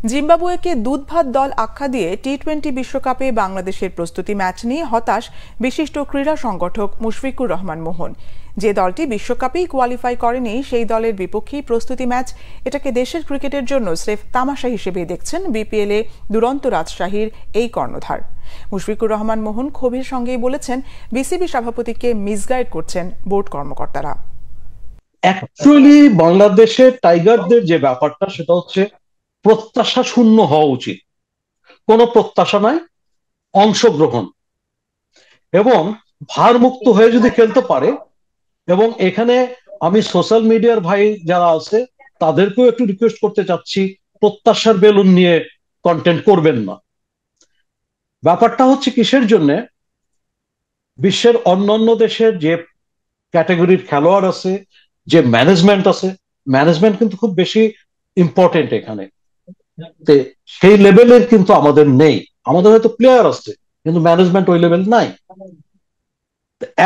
জিম্বাবুয়েকে দুধ ভাত দল আখ্যা দিয়ে টি-20 বিশ্বকাপে বাংলাদেশের প্রস্তুতি ম্যাচ নিয়ে হতাশ বিশিষ্ট ক্রীড়া সংগঠক মুশফিকুর রহমান মোহন। যে দলটি বিশ্বকাপেই কোয়ালিফাই করেনি সেই দলের বিপক্ষেই প্রস্তুতি ম্যাচ, এটাকে দেশের ক্রিকেটের জন্য স্রেফ তামাশা হিসেবেই দেখছেন বিপিএলে দুরন্ত রাজশাহীর এই কর্ণধার। মুশফিকুর রহমান মোহন ক্ষোভের সঙ্গেই বলেছেন, বিসিবি সভাপতিকে মিসগাইড করছেন বোর্ড কর্মকর্তারা। অ্যাকচুয়ালি বাংলাদেশের টাইগারদের যে ব্যাপারটা সেটা হচ্ছে প্রত্যাশা শূন্য হওয়া উচিত। কোনো প্রত্যাশা নাই, অংশগ্রহণ এবং ভারমুক্ত হয়ে যদি খেলতে পারে। এবং এখানে আমি সোশ্যাল মিডিয়ার ভাই যারা আছে তাদেরকেও একটু রিকোয়েস্ট করতে চাচ্ছি, প্রত্যাশার বেলুন নিয়ে কন্টেন্ট করবেন না। ব্যাপারটা হচ্ছে কিসের জন্য, বিশ্বের অন্যান্য দেশের যে ক্যাটাগরির খেলোয়াড় আছে, যে ম্যানেজমেন্ট আছে, ম্যানেজমেন্ট কিন্তু খুব বেশি ইম্পর্টেন্ট এখানে। সেই লেভেলের কিন্তু আমাদের নেই। আমাদের হয়তো প্লেয়ার আছে কিন্তু ম্যানেজমেন্ট ওই লেভেল নাই।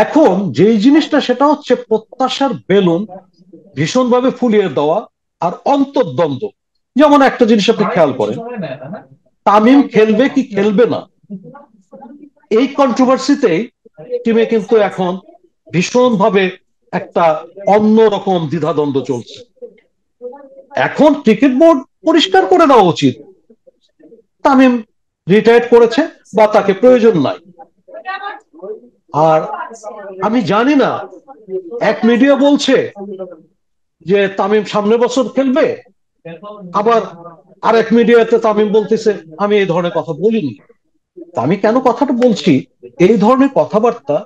এখন যেই জিনিসটা সেটা হচ্ছে প্রত্যাশার বেলুন ভীষণভাবে ফুলিয়ে দেওয়া আর অন্তর্দ্বন্দ্ব। যেমন একটা জিনিস আপনি খেয়াল করেন, তামিম খেলবে কি খেলবে না, এই কন্ট্রোভার্সিতেই টিমে কিন্তু এখন ভীষণভাবে একটা অন্যরকম দ্বিধাদ্বন্দ্ব চলছে। এখন ক্রিকেট বোর্ড পরিষ্কার করে দেওয়া উচিত তামিম রিটায়ার করেছে বা তাকে প্রয়োজন নাই। আর আমি জানি না, এক মিডিয়া বলছে যে তামিম সামনের বছর খেলবে, আবার আরেক মিডিয়াতে তামিম বলতেছে আমি এই ধরনের কথা বলিনি। আমি কেন কথাটা বলছি, এই ধরনের কথাবার্তা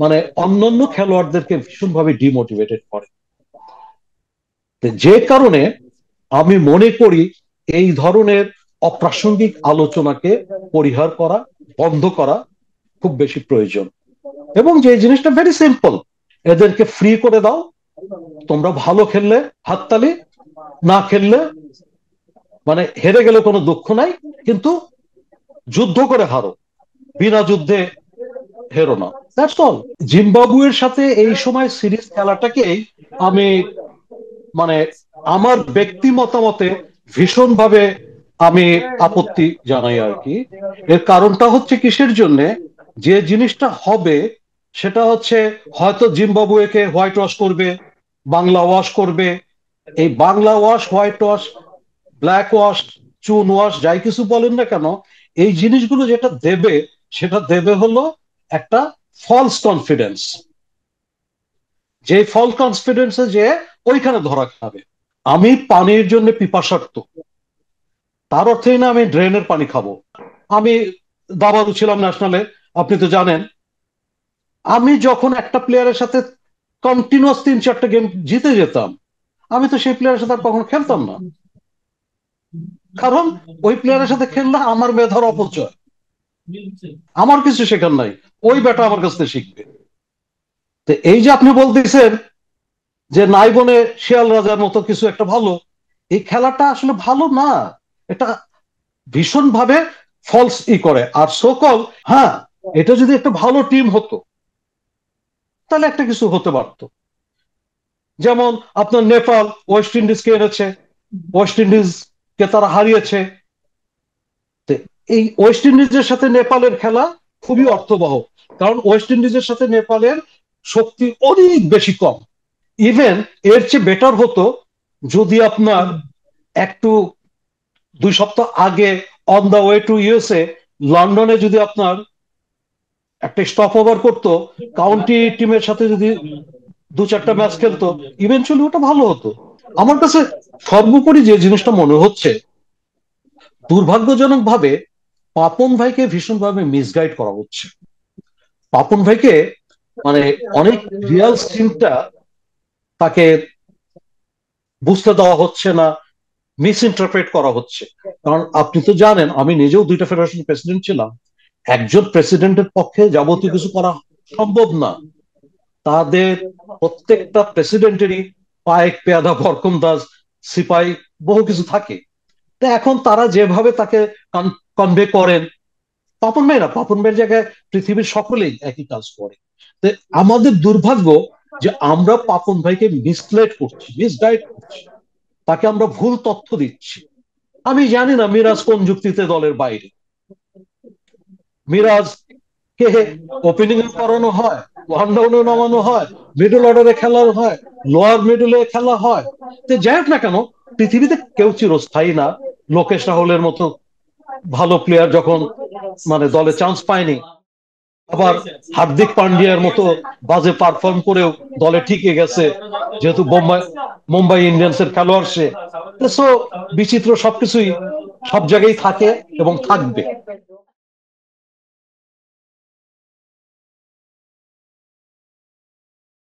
মানে অন্যান্য খেলোয়াড়দেরকে ভীষণভাবে ডিমোটিভেটেড করে। যে কারণে আমি মনে করি এই ধরনের অপ্রাসঙ্গিক আলোচনাকে পরিহার করা, বন্ধ করা খুব বেশি প্রয়োজন। এবং যে জিনিসটা ভেরি সিম্পল, এদেরকে ফ্রি করে দাও। তোমরা ভালো খেললে হাততালি, না খেললে মানে হেরে গেলে কোনো দুঃখ নাই, কিন্তু যুদ্ধ করে হারো, বিনা যুদ্ধে হেরো না। That's all. জিম্বাবুয়ের সাথে এই সময় সিরিজ খেলাটাকেই আমি মানে আমার ব্যক্তি মতামতে ভীষণভাবে আমি আপত্তি জানাই আর কি। এর কারণটা হচ্ছে কিসের জন্য, যে জিনিসটা হবে সেটা হচ্ছে হয়তো জিম্বাবুয়েকে হোয়াইট ওয়াশ করবে, বাংলা ওয়াশ করবে। এই Bangla wash, white wash, black wash, চুন ওয়াশ, যাই কিছু বলেন না কেন, এই জিনিসগুলো যেটা দেবে সেটা দেবে হলো একটা ফলস কনফিডেন্স। যে ফলস কনফিডেন্সে যে ওইখানে ধরা খাবে। আমি পানির জন্য পিপাসার্ত, তার অর্থই না আমি ড্রেনের পানি খাবো। আমি দাবারু ছিলাম ন্যাশনালে, আপনি তো জানেন। আমি যখন একটা প্লেয়ারের সাথে কন্টিনিউয়াস 3-4টা গেম জিতে যেতাম, আমি তো সেই প্লেয়ারের সাথে আর কখনো খেলতাম না, কারণ ওই প্লেয়ারের সাথে খেললে আমার মেধার অপচয়, আমার কিছু শেখার নাই, ওই ব্যাটা আমার কাছ থেকে শিখবে। তো এই যে আপনি বলতেছেন যে নাইবনে শিয়াল রাজার মতো কিছু একটা ভালো, এই খেলাটা আসলে ভালো না। এটা ভীষণ ভাবে ফলস করে। আর সকল, হ্যাঁ, এটা যদি একটা ভালো টিম হতো তাহলে একটা কিছু হতে পারত। যেমন আপনার নেপাল ওয়েস্ট ইন্ডিজকে এনেছে, ওয়েস্ট ইন্ডিজকে তারা হারিয়েছে। এই ওয়েস্ট ইন্ডিজের সাথে নেপালের খেলা খুবই অর্থবহ, কারণ ওয়েস্ট ইন্ডিজের সাথে নেপালের শক্তি অনেক বেশি কম। ইভেন এর চেয়ে বেটার হতো যদি আপনার একটু 2 সপ্তাহ আগে on the way to USA লন্ডনে যদি আপনার একটা স্টপ ওভার করতো, কাউন্টি টিমের সাথে যদি 2-4টা ম্যাচ খেলতো, ইভেনচুয়ালি ওটা ভালো হতো। আমার কাছে সর্বোপরি যে জিনিসটা মনে হচ্ছে, দুর্ভাগ্যজনক ভাবে পাপন ভাইকে ভীষণভাবে মিসগাইড করা হচ্ছে। পাপন ভাইকে মানে অনেক রিয়াল স্ট্রিমটা তাকে বুঝতে দেওয়া হচ্ছে না, মিস ইন্টারপ্রেট করা হচ্ছে। কারণ আপনি তো জানেন, আমি নিজেও 2টা ফেডারেশন প্রেসিডেন্ট ছিলাম। একজন প্রেসিডেন্টের পক্ষে যাবতীয় কিছু করা সম্ভব না। তাদের প্রত্যেকটা প্রেসিডেন্টেরই পায়েক, পেয়াদা, বরকন্দাজ, সিপাই, বহু কিছু থাকে। তো এখন তারা যেভাবে তাকে কনভে করেন, পাপন ভাই না, পাপন ভাইয়ের জায়গায় পৃথিবীর সকলেই একই কাজ করে। তো আমাদের দুর্ভাগ্য যে আমরা পাপন ভাইকে মিসগাইড করছি, তাকে আমরা ভুল তথ্য দিচ্ছি। আমি জানি না মিরাজ কোন যুক্তিতে দলের বাইরে। মিরাজ কে ওপেনিং এ করানো হয়, ওয়ান ডাউনে নামানো হয়, মিডল অর্ডারে খেলা হয়, লোয়ার মিডলে খেলা হয়। তো যাই হোক না কেন, পৃথিবীতে কেউ চিরস্থায়ী না। লোকেশ রাহুলের মতো ভালো প্লেয়ার যখন দলে চান্স পায়নি, আবার হার্দিক পান্ডিয়ার মতো বাজে পারফর্ম করেও দলে টিকে গেছে, যেহেতু মুম্বাই ইন্ডিয়ান্সের খেলোয়াড় সে। সো বিচিত্র সবকিছুই সব জায়গায় থাকে এবং থাকবে।